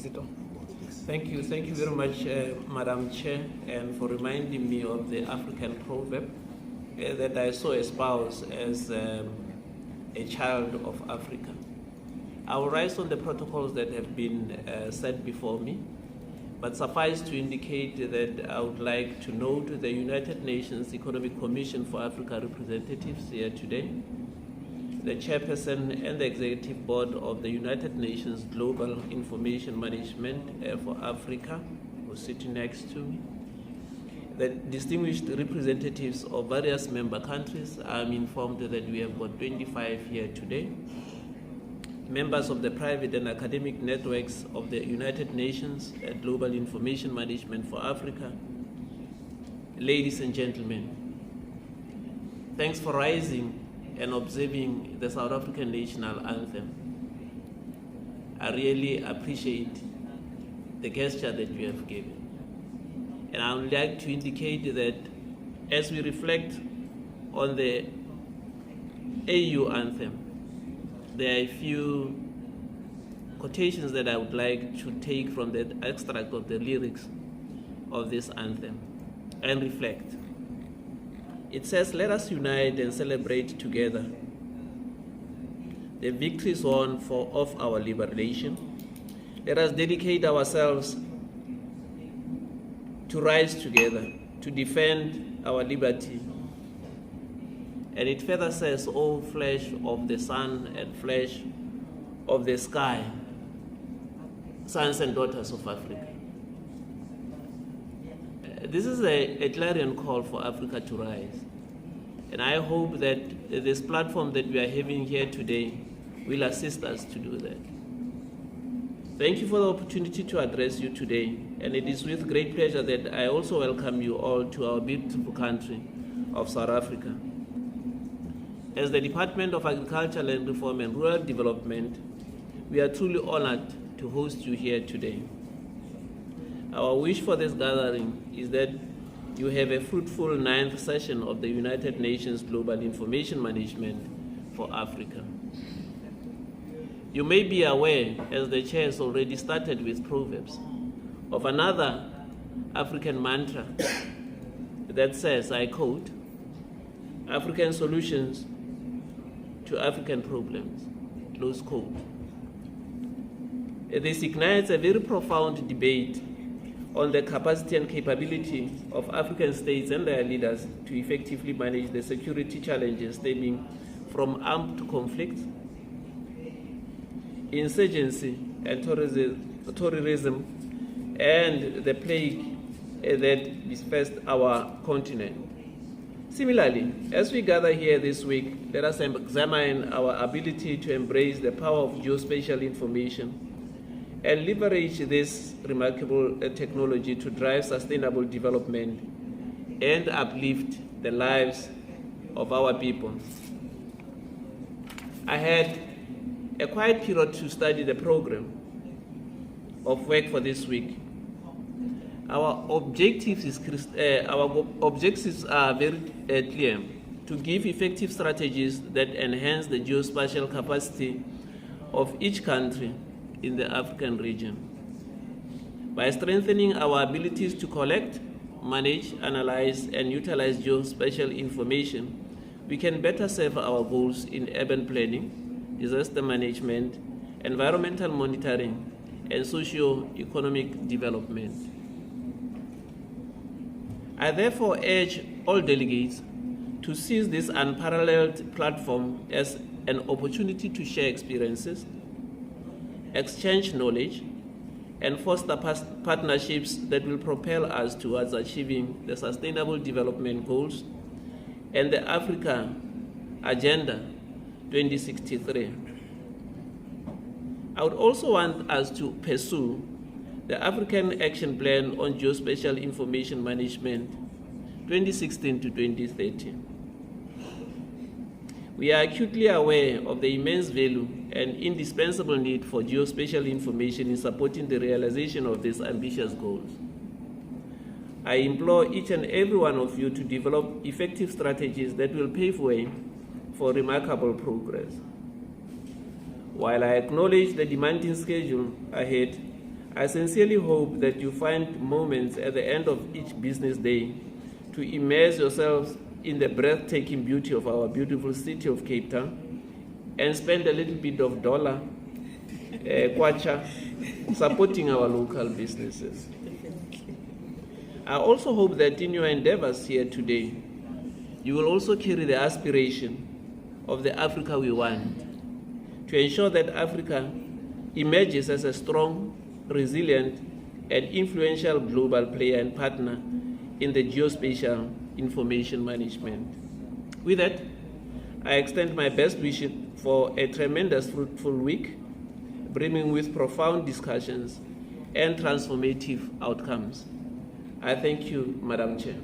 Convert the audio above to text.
Thank you very much, Madam Chair, and for reminding me of the African proverb that I so espouse as a child of Africa. I will rise on the protocols that have been set before me, but suffice to indicate that I would like to note the United Nations Economic Commission for Africa representatives here today, the chairperson and the executive board of the United Nations Global Information Management for Africa, who's sitting next to me, the distinguished representatives of various member countries. I'm informed that we have got 25 here today, members of the private and academic networks of the United Nations Global Information Management for Africa. Ladies and gentlemen, thanks for rising and observing the South African national anthem. I really appreciate the gesture that you have given. And I would like to indicate that as we reflect on the AU anthem, there are a few quotations that I would like to take from the extract of the lyrics of this anthem and reflect. It says, "Let us unite and celebrate together the victories won of our liberation. Let us dedicate ourselves to rise together, to defend our liberty." And it further says, "O flesh of the sun and flesh of the sky, sons and daughters of Africa." This is a clarion call for Africa to rise. And I hope that this platform that we are having here today will assist us to do that. Thank you for the opportunity to address you today. And it is with great pleasure that I also welcome you all to our beautiful country of South Africa. As the Department of Agriculture, Land Reform and Rural Development, we are truly honored to host you here today. Our wish for this gathering is that you have a fruitful 9th session of the United Nations Global Information Management for Africa. You may be aware, as the chair has already started with proverbs, of another African mantra that says, I quote, "African solutions to African problems," close quote. This ignites a very profound debate on the capacity and capability of African states and their leaders to effectively manage the security challenges stemming from armed conflict, insurgency, and terrorism, and the plague that dispersed our continent. Similarly, as we gather here this week, let us examine our ability to embrace the power of geospatial information and leverage this remarkable technology to drive sustainable development and uplift the lives of our people. I had a quiet period to study the program of work for this week. Our objectives are very clear: to give effective strategies that enhance the geospatial capacity of each country in the African region. By strengthening our abilities to collect, manage, analyze, and utilize geospatial information, we can better serve our goals in urban planning, disaster management, environmental monitoring, and socio-economic development. I therefore urge all delegates to seize this unparalleled platform as an opportunity to share experiences, exchange knowledge, and foster partnerships that will propel us towards achieving the Sustainable Development Goals and the Africa Agenda 2063. I would also want us to pursue the African Action Plan on Geospatial Information Management 2016 to 2030. We are acutely aware of the immense value and indispensable need for geospatial information in supporting the realization of these ambitious goals. I implore each and every one of you to develop effective strategies that will pave way for remarkable progress. While I acknowledge the demanding schedule ahead, I sincerely hope that you find moments at the end of each business day to immerse yourselves in the breathtaking beauty of our beautiful city of Cape Town and spend a little bit of dollar, kwacha, supporting our local businesses. I also hope that in your endeavors here today, you will also carry the aspiration of the Africa we want, to ensure that Africa emerges as a strong, resilient, and influential global player and partner in the geospatial information management. With that, I extend my best wishes for a tremendous fruitful week, brimming with profound discussions and transformative outcomes. I thank you, Madam Chair.